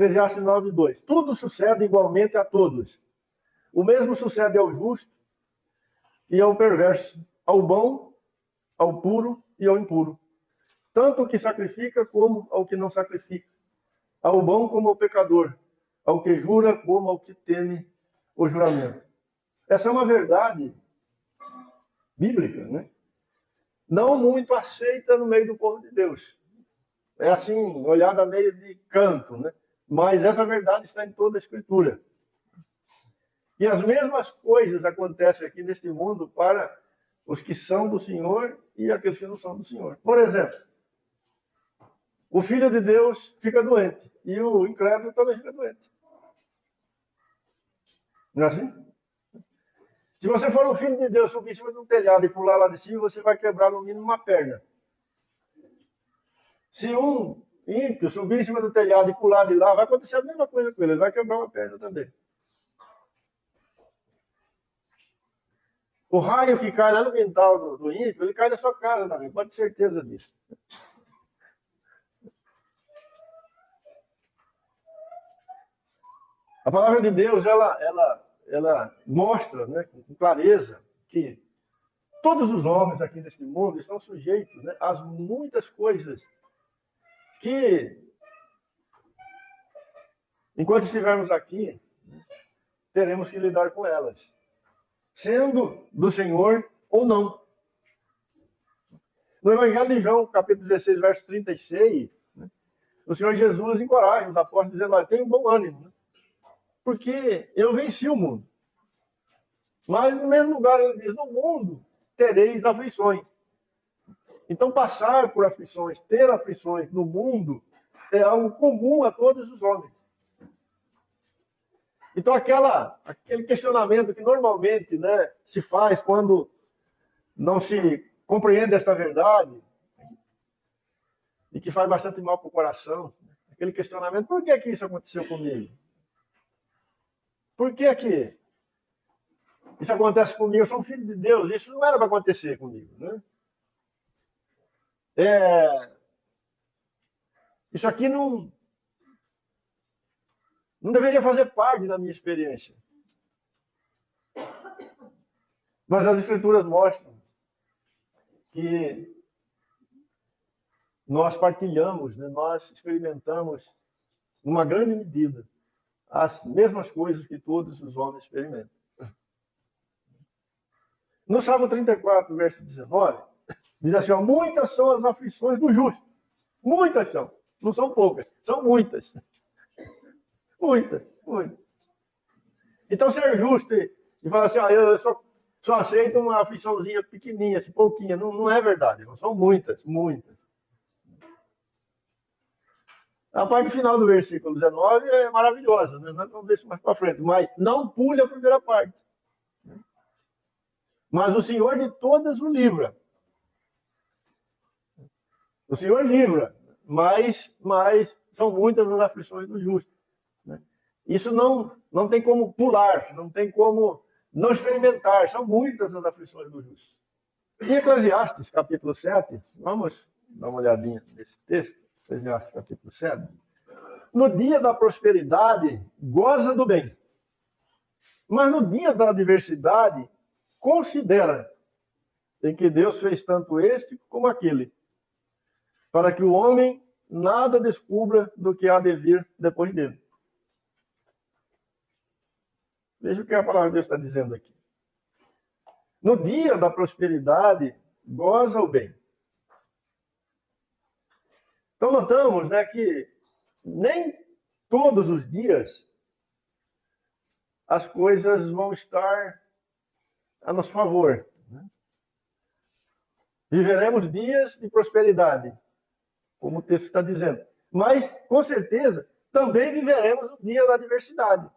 Eclesiastes 9:2. Tudo sucede igualmente a todos. O mesmo sucede ao justo e ao perverso, ao bom, ao puro e ao impuro. Tanto ao que sacrifica como ao que não sacrifica. Ao bom como ao pecador. Ao que jura como ao que teme o juramento. Essa é uma verdade bíblica, né? Não muito aceita no meio do povo de Deus. É assim, olhada meio de canto, né? Mas essa verdade está em toda a Escritura. E as mesmas coisas acontecem aqui neste mundo para os que são do Senhor e aqueles que não são do Senhor. Por exemplo, o Filho de Deus fica doente e o incrédulo também fica doente. Não é assim? Se você for um filho de Deus, subir em cima de um telhado e pular lá de cima, você vai quebrar no mínimo uma perna. Se um ímpio subir em cima do telhado e pular de lá, vai acontecer a mesma coisa com ele, ele vai quebrar uma perna também. O raio que cai lá no quintal do ímpio, ele cai na sua casa também, pode ter certeza disso. A palavra de Deus, ela mostra, né, com clareza que todos os homens aqui neste mundo estão sujeitos, né, a muitas coisas que, enquanto estivermos aqui, teremos que lidar com elas, sendo do Senhor ou não. No Evangelho de João, capítulo 16, verso 36, né, o Senhor Jesus encoraja os apóstolos dizendo: olha, tenham bom ânimo, né, porque eu venci o mundo. Mas no mesmo lugar ele diz: no mundo tereis aflições. Então passar por aflições, ter aflições no mundo é algo comum a todos os homens. Então aquele questionamento que normalmente, né, se faz quando não se compreende esta verdade e que faz bastante mal para o coração, aquele questionamento: por que isso aconteceu comigo? Por que isso acontece comigo? Eu sou um filho de Deus, isso não era para acontecer comigo, né? Isso aqui não deveria fazer parte da minha experiência. Mas as Escrituras mostram que nós partilhamos, né? Nós experimentamos, numa grande medida, as mesmas coisas que todos os homens experimentam. No Salmo 34, verso 19, diz assim: ó, muitas são as aflições do justo. Muitas são. Não são poucas, são muitas. Muitas. Então ser justo e falar assim: ó, eu só aceito uma afliçãozinha pequenininha, assim, pouquinha, não é verdade. São muitas. A parte final do versículo 19 é maravilhosa, né? Nós vamos ver isso mais para frente. Mas não pule a primeira parte. Mas o Senhor de todas o livra. O Senhor livra, mas são muitas as aflições do justo. Né? Isso não tem como pular, não tem como não experimentar. São muitas as aflições do justo. Em Eclesiastes, capítulo 7, vamos dar uma olhadinha nesse texto. Eclesiastes, capítulo 7. No dia da prosperidade, goza do bem. Mas no dia da adversidade, considera em que Deus fez tanto este como aquele, para que o homem nada descubra do que há de vir depois dele. Veja o que a palavra de Deus está dizendo aqui. No dia da prosperidade, goza o bem. Então notamos, né, que nem todos os dias as coisas vão estar a nosso favor. Né? Viveremos dias de prosperidade, como o texto está dizendo. Mas, com certeza, também viveremos o dia da adversidade.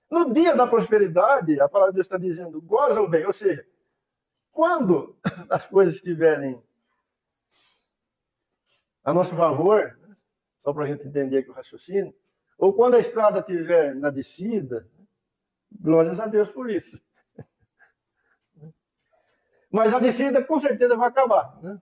No dia da prosperidade, a palavra de Deus está dizendo: goza o bem. Ou seja, quando as coisas estiverem a nosso favor, só para a gente entender aqui o raciocínio, ou quando a estrada estiver na descida, glórias a Deus por isso. Mas a descida com certeza vai acabar. Né?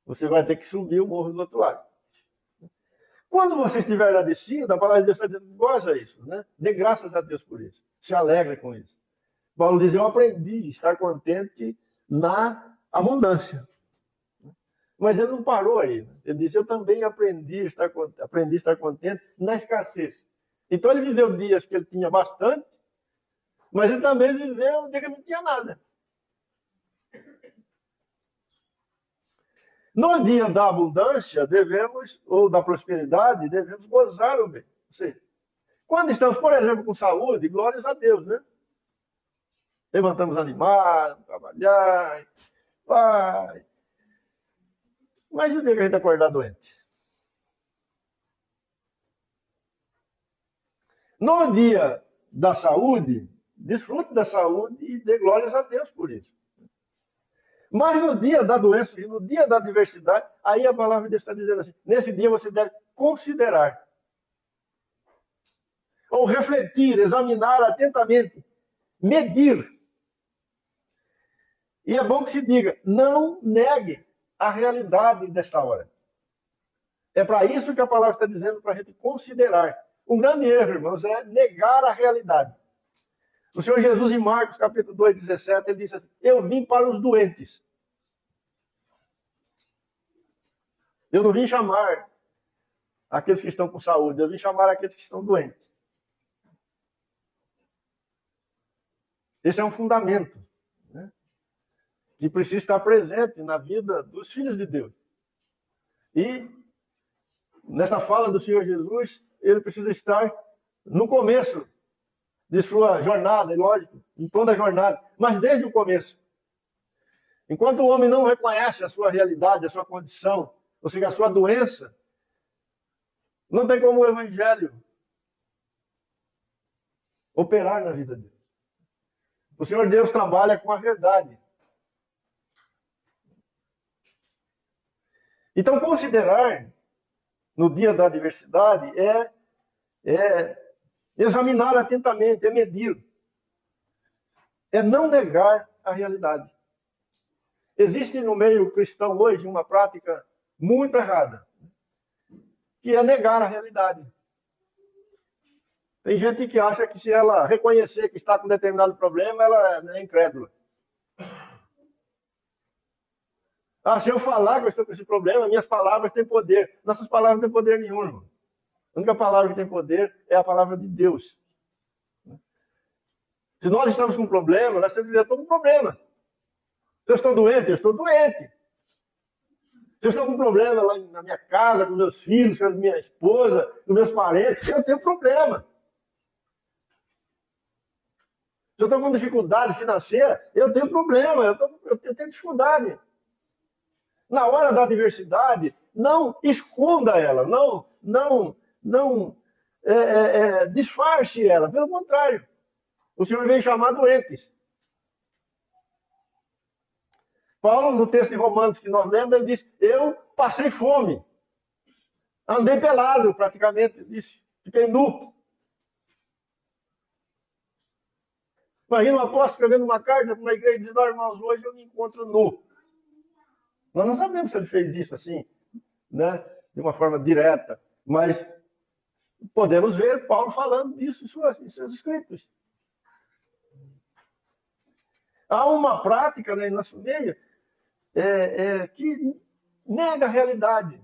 Você vai ter que subir o morro do outro lado. Quando você estiver agradecido, a palavra de Deus está dizendo, goza isso, né? Dê graças a Deus por isso. Se alegre com isso. Paulo diz, eu aprendi a estar contente na abundância. Mas ele não parou aí. Ele disse, eu também aprendi a estar contente na escassez. Então ele viveu dias que ele tinha bastante, mas ele também viveu dias que ele não tinha nada. No dia da abundância, ou da prosperidade, devemos gozar o bem. Ou seja, quando estamos, por exemplo, com saúde, glórias a Deus, né? Levantamos animados, trabalhar, vai. Mas o dia que a gente acordar doente? No dia da saúde, desfrute da saúde e dê glórias a Deus por isso. Mas no dia da doença e no dia da adversidade, aí a palavra de Deus está dizendo assim, nesse dia você deve considerar, ou refletir, examinar atentamente, medir. E é bom que se diga, não negue a realidade desta hora. É para isso que a palavra está dizendo, para a gente considerar. Um grande erro, irmãos, é negar a realidade. O Senhor Jesus, em Marcos, capítulo 2, 17, ele disse assim, eu vim para os doentes. Eu não vim chamar aqueles que estão com saúde, eu vim chamar aqueles que estão doentes. Esse é um fundamento, né, que precisa estar presente na vida dos filhos de Deus. E, nessa fala do Senhor Jesus, ele precisa estar no começo de sua jornada, é lógico, em toda a jornada, mas desde o começo. Enquanto o homem não reconhece a sua realidade, a sua condição, ou seja, a sua doença, não tem como o Evangelho operar na vida dele. O Senhor Deus trabalha com a verdade. Então, considerar no dia da adversidade é examinar atentamente, é medir. É não negar a realidade. Existe no meio cristão hoje uma prática muito errada, que é negar a realidade. Tem gente que acha que se ela reconhecer que está com determinado problema, ela é incrédula. Ah, se eu falar que eu estou com esse problema, minhas palavras têm poder. Nossas palavras não têm poder nenhum, irmão. A única palavra que tem poder é a palavra de Deus. Se nós estamos com um problema, nós temos que dizer, eu estou com um problema. Se eu estou doente, eu estou doente. Se eu estou com um problema lá na minha casa, com meus filhos, com a minha esposa, com meus parentes, eu tenho problema. Se eu estou com dificuldade financeira, eu tenho problema, eu tenho dificuldade. Na hora da adversidade, não esconda ela, não disfarce ela. Pelo contrário, o Senhor vem chamar doentes. Paulo, no texto de Romanos que nós lemos, ele diz, eu passei fome, andei pelado praticamente, disse, fiquei nu. Imagina um apóstolo escrevendo uma carta para uma igreja e dizendo, irmãos, hoje eu me encontro nu. Nós não sabemos se ele fez isso assim, né, de uma forma direta, mas podemos ver Paulo falando disso em seus escritos. Há uma prática, né, em nosso meio que nega a realidade.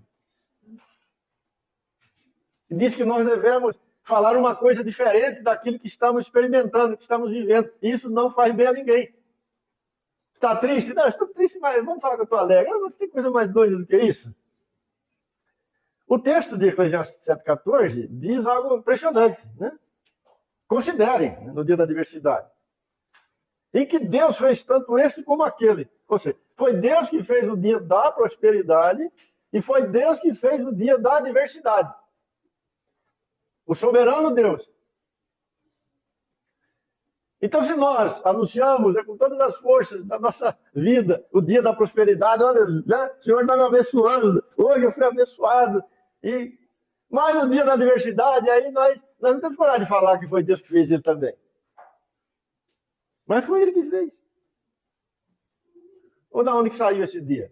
Diz que nós devemos falar uma coisa diferente daquilo que estamos experimentando, que estamos vivendo. Isso não faz bem a ninguém. Está triste? Não, estou triste, mas vamos falar que eu estou alegre. Não tem coisa mais doida do que isso. O texto de Eclesiastes 7,14 diz algo impressionante, né? Considerem, no dia da adversidade, em que Deus fez tanto este como aquele. Ou seja, foi Deus que fez o dia da prosperidade e foi Deus que fez o dia da adversidade. O soberano Deus. Então, se nós anunciamos com todas as forças da nossa vida o dia da prosperidade, olha, né, o Senhor está me abençoando, hoje eu fui abençoado, mas no dia da adversidade, aí nós não temos coragem de falar que foi Deus que fez ele também. Mas foi ele que fez. Ou de onde que saiu esse dia?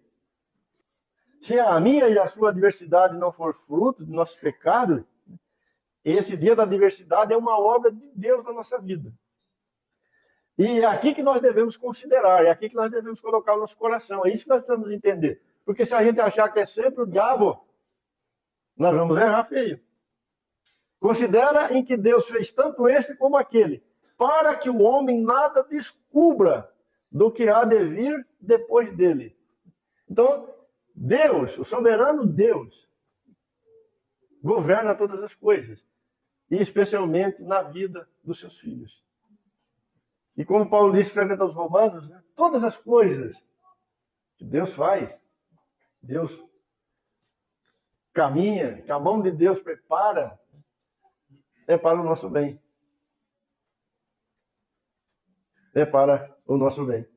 Se a minha e a sua adversidade não for fruto do nosso pecado, esse dia da adversidade é uma obra de Deus na nossa vida. E é aqui que nós devemos considerar, é aqui que nós devemos colocar o nosso coração. É isso que nós precisamos entender. Porque se a gente achar que é sempre o diabo, nós vamos errar feio. Considera em que Deus fez tanto esse como aquele, para que o homem nada descubra do que há de vir depois dele. Então, Deus, o soberano Deus, governa todas as coisas, e especialmente na vida dos seus filhos. E como Paulo disse escrevendo aos Romanos, né, todas as coisas que Deus faz, Deus caminha, que a mão de Deus prepara, é para o nosso bem. É para o nosso bem.